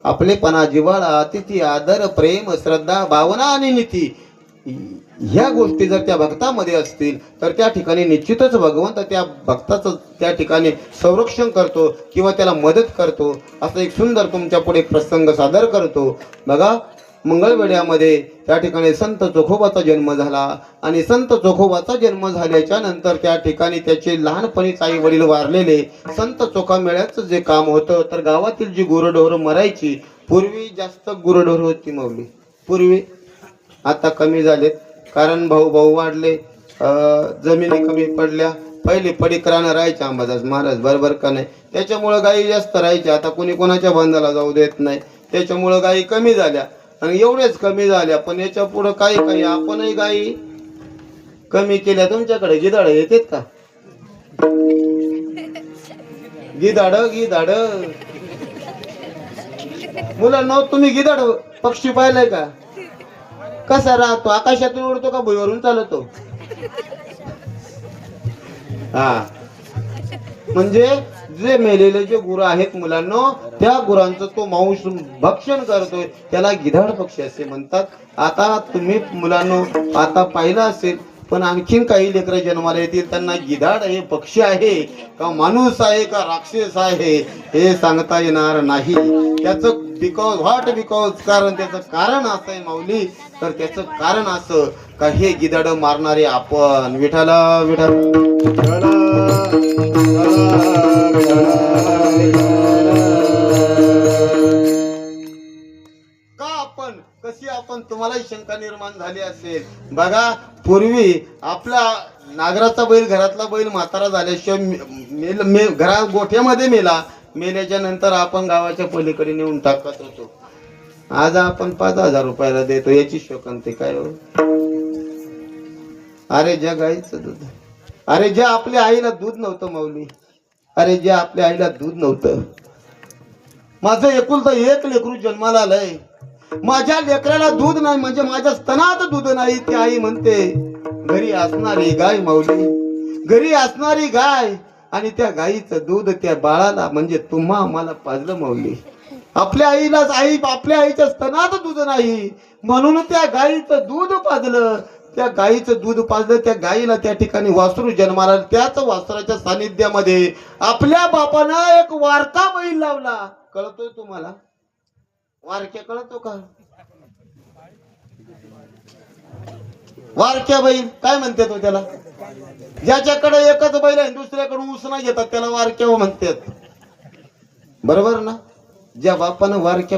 आपलेपणा, जिव्हाळा, अतिथी, आदर, प्रेम, श्रद्धा, भावना आणि नीती, ह्या गोष्टी जर त्या भक्तामध्ये असतील तर त्या ठिकाणी निश्चितच भगवंत त्या भक्ताचं त्या ठिकाणी संरक्षण करतो किंवा त्याला मदत करतो. असं एक सुंदर तुमच्या पुढे प्रसंग सादर करतो. बघा, मंगळवेढ्यामध्ये त्या ठिकाणी संत चोखोबाचा जन्म झाला आणि संत चोखोबाचा जन्म झाल्याच्या नंतर त्या ठिकाणी त्याचे लहानपणीच आई वडील वारलेले. संत चोखा मेळ्याचं जे काम होतं तर गावातील जी गुरढोरं मरायची, पूर्वी जास्त गुरढोरं होती माऊली पूर्वी, आता कमी झालेत कारण भाऊ भाऊ वाढले, जमिनी कमी पडल्या. पहिले पडीकरानं राहायचे अंबादास महाराज, बरोबर का नाही, त्याच्यामुळं गायी जास्त राहायच्या. आता कोणी कोणाच्या बंधाला जाऊ देत नाही, त्याच्यामुळं गायी कमी झाल्या आणि एवढेच कमी झाल्या. पण याच्या पुढं काही काही आपणही गायी कमी केल्या. तुमच्याकडे गिधाड येतात का? गिधाड गिधाड मुलांना, तुम्ही गिधाड पक्षी पाहिलाय का? कसा राहतो? आकाशातून उडतो का भुईवरून चालतो? हा, म्हणजे जे मेलेले जे गुरं आहेत मुलांना, त्या गुरांचं तो मांस भक्षण करतोय, त्याला गिधाड पक्षी असे म्हणतात. आता तुम्ही मुलांना आता पाहिलं असेल, पण आणखीन काही लेकरं जन्माला येतील, त्यांना गिधाड हे पक्षी आहे का माणूस आहे का राक्षस आहे हे सांगता येणार नाही. त्याचं बिकॉज कारण त्याचं कारण असं आहे माऊली, तर त्याचं कारण असं का हे गिधाड मारणारे आपण. विठाला विठाला का आपण कशी आपण, तुम्हालाही शंका निर्माण झाली असेल. बघा, पूर्वी आपला नागराचा बैल, घरातला बैल म्हातारा झाल्याशिवाय घरा गोठ्यामध्ये मेल्याच्या नंतर आपण गावाच्या पलीकडे नेऊन टाकत होतो. आज आपण 5,000 रुपयाला देतो, याची शोकांती काय हो? अरे ज्या गाईचं दूध, अरे ज्या आपल्या आईला दूध नव्हतं माऊली, अरे ज्या आपल्या आईला दूध नव्हतं. माझं एकुलतं एक लेकरू जन्माला आलंय, माझ्या लेकराला दूध नाही म्हणजे माझ्या स्तनात दूध नाही. ती आई म्हणते घरी असणारी गाय माऊली, घरी असणारी गाय, आणि त्या गाईचं दूध त्या बाळाला म्हणजे तुम्हा आम्हाला पाजलं माऊली. आपल्या आईलाच आपल्या आईच्या स्तनात दूध नाही म्हणून त्या गाईचं दूध पाजलं. त्या गाईचं दूध पाजलं, त्या गाईला त्या ठिकाणी वासरू जन्माला. त्याच वासराच्या सानिध्यामध्ये आपल्या बापानं एक वारका बैल लावला. कळतोय तुम्हाला? वारक्या कळतो का? वारक्या बैल काय म्हणतात हो त्याला? ज्याच्याकडे एकच बैल आहे दुसऱ्याकडून उसना घेतात त्याला वारक्या म्हणतात, बरोबर ना? ज्या बापानं वारक्या